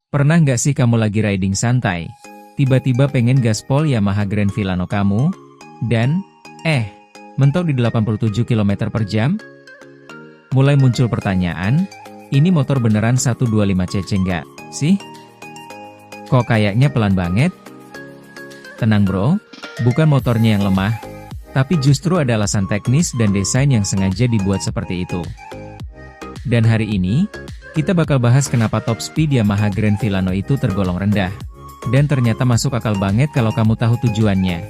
Pernah nggak sih kamu lagi riding santai, tiba-tiba pengen gaspol Yamaha Grand Filano kamu, dan, mentok di 87 km per jam? Mulai muncul pertanyaan, ini motor beneran 125 cc nggak sih? Kok kayaknya pelan banget? Tenang bro, bukan motornya yang lemah, tapi justru ada alasan teknis dan desain yang sengaja dibuat seperti itu. Dan hari ini, kita bakal bahas kenapa top speed Yamaha Grand Filano itu tergolong rendah. Dan ternyata masuk akal banget kalau kamu tahu tujuannya.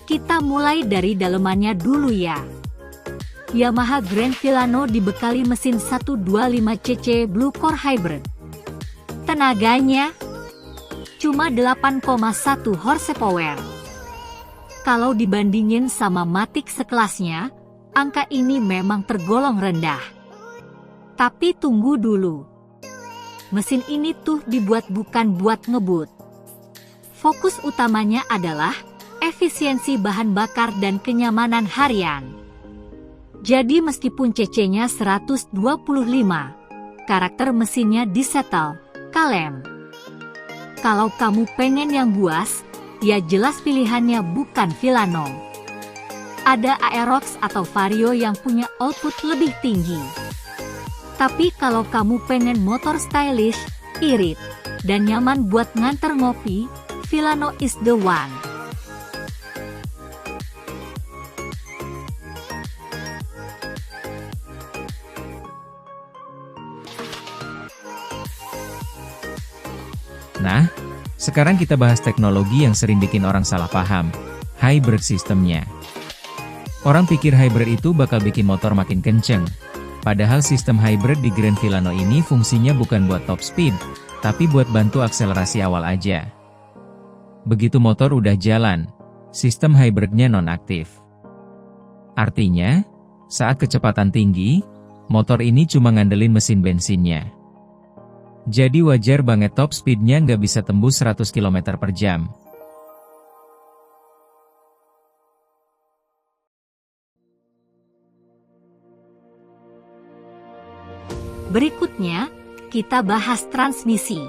Kita mulai dari dalemannya dulu ya. Yamaha Grand Filano dibekali mesin 125cc Blue Core Hybrid. Tenaganya cuma 8,1 horsepower. Kalau dibandingin sama Matic sekelasnya, angka ini memang tergolong rendah. Tapi tunggu dulu. Mesin ini tuh dibuat bukan buat ngebut. Fokus utamanya adalah efisiensi bahan bakar dan kenyamanan harian. Jadi meskipun cc-nya 125, karakter mesinnya disetel, kalem. Kalau kamu pengen yang buas, ya jelas pilihannya bukan Filano. Ada Aerox atau Vario yang punya output lebih tinggi. Tapi kalau kamu pengen motor stylish, irit, dan nyaman buat nganter ngopi, Filano is the one. Nah, sekarang kita bahas teknologi yang sering bikin orang salah paham, hybrid sistemnya. Orang pikir hybrid itu bakal bikin motor makin kenceng. Padahal sistem hybrid di Grand Filano ini fungsinya bukan buat top speed, tapi buat bantu akselerasi awal aja. Begitu motor udah jalan, sistem hybridnya nonaktif. Artinya, saat kecepatan tinggi, motor ini cuma ngandelin mesin bensinnya. Jadi wajar banget top speednya nggak bisa tembus 100 km per jam. Berikutnya, kita bahas transmisi.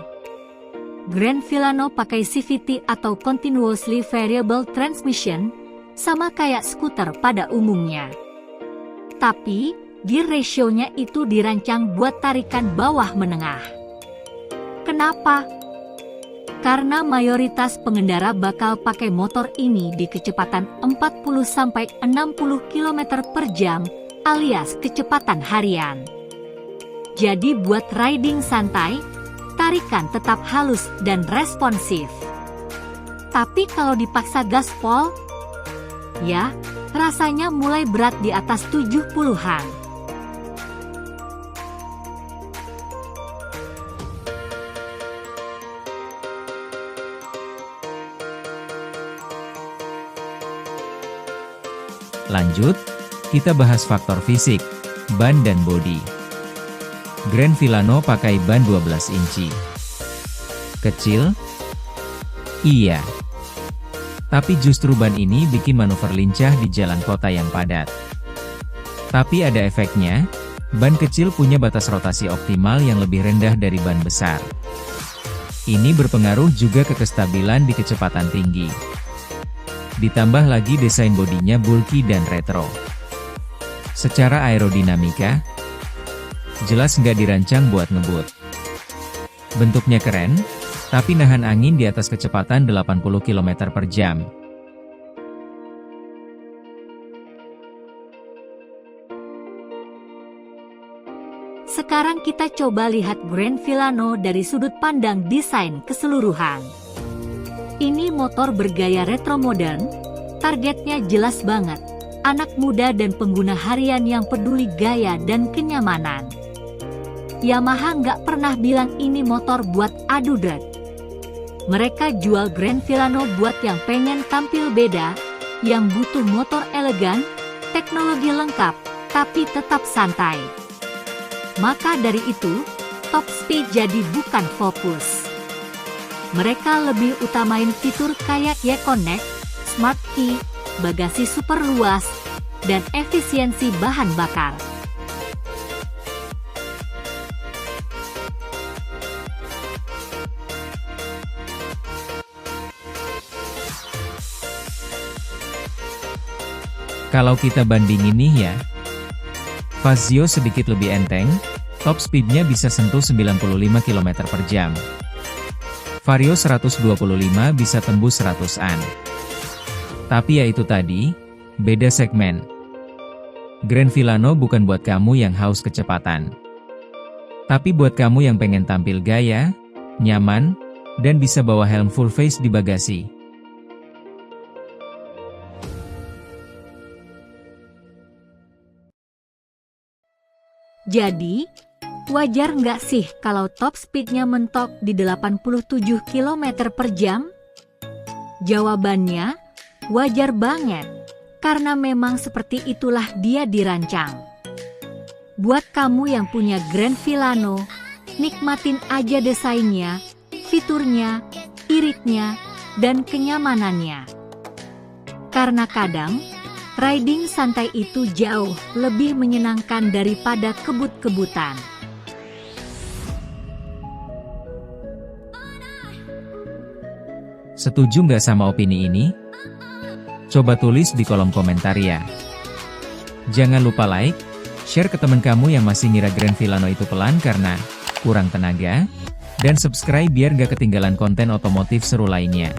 Grand Filano pakai CVT atau Continuously Variable Transmission, sama kayak skuter pada umumnya. Tapi, gear ratio-nya itu dirancang buat tarikan bawah menengah. Kenapa? Karena mayoritas pengendara bakal pakai motor ini di kecepatan 40-60 km per jam, alias kecepatan harian. Jadi buat riding santai, tarikan tetap halus dan responsif. Tapi kalau dipaksa gaspol, ya, rasanya mulai berat di atas 70-an. Lanjut, kita bahas faktor fisik, ban dan bodi. Grand Filano pakai ban 12 inci. Kecil? Iya. Tapi justru ban ini bikin manuver lincah di jalan kota yang padat. Tapi ada efeknya, ban kecil punya batas rotasi optimal yang lebih rendah dari ban besar. Ini berpengaruh juga ke kestabilan di kecepatan tinggi. Ditambah lagi desain bodinya bulky dan retro. Secara aerodinamika, jelas nggak dirancang buat ngebut. Bentuknya keren, tapi nahan angin di atas kecepatan 80 km per jam. Sekarang kita coba lihat Grand Filano dari sudut pandang desain keseluruhan. Ini motor bergaya retro modern, targetnya jelas banget, anak muda dan pengguna harian yang peduli gaya dan kenyamanan. Yamaha nggak pernah bilang ini motor buat adu drag. Mereka jual Grand Filano buat yang pengen tampil beda, yang butuh motor elegan, teknologi lengkap, tapi tetap santai. Maka dari itu, top speed jadi bukan fokus. Mereka lebih utamain fitur kayak Y-Connect, Smart Key, bagasi super luas, dan efisiensi bahan bakar. Kalau kita bandingin nih ya, Fazio sedikit lebih enteng, top speednya bisa sentuh 95 km per jam. Vario 125 bisa tembus 100-an. Tapi ya itu tadi, beda segmen. Grand Filano bukan buat kamu yang haus kecepatan. Tapi buat kamu yang pengen tampil gaya, nyaman, dan bisa bawa helm full face di bagasi. Jadi, wajar nggak sih kalau top speednya mentok di 87 km per jam? Jawabannya, wajar banget. Karena memang seperti itulah dia dirancang. Buat kamu yang punya Grand Filano, nikmatin aja desainnya, fiturnya, iritnya, dan kenyamanannya. Karena kadang, riding santai itu jauh lebih menyenangkan daripada kebut-kebutan. Setuju nggak sama opini ini? Coba tulis di kolom komentar ya. Jangan lupa like, share ke teman kamu yang masih ngira Grand Filano itu pelan karena kurang tenaga, dan subscribe biar nggak ketinggalan konten otomotif seru lainnya.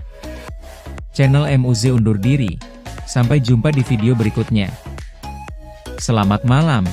Channel MUZ undur diri. Sampai jumpa di video berikutnya. Selamat malam.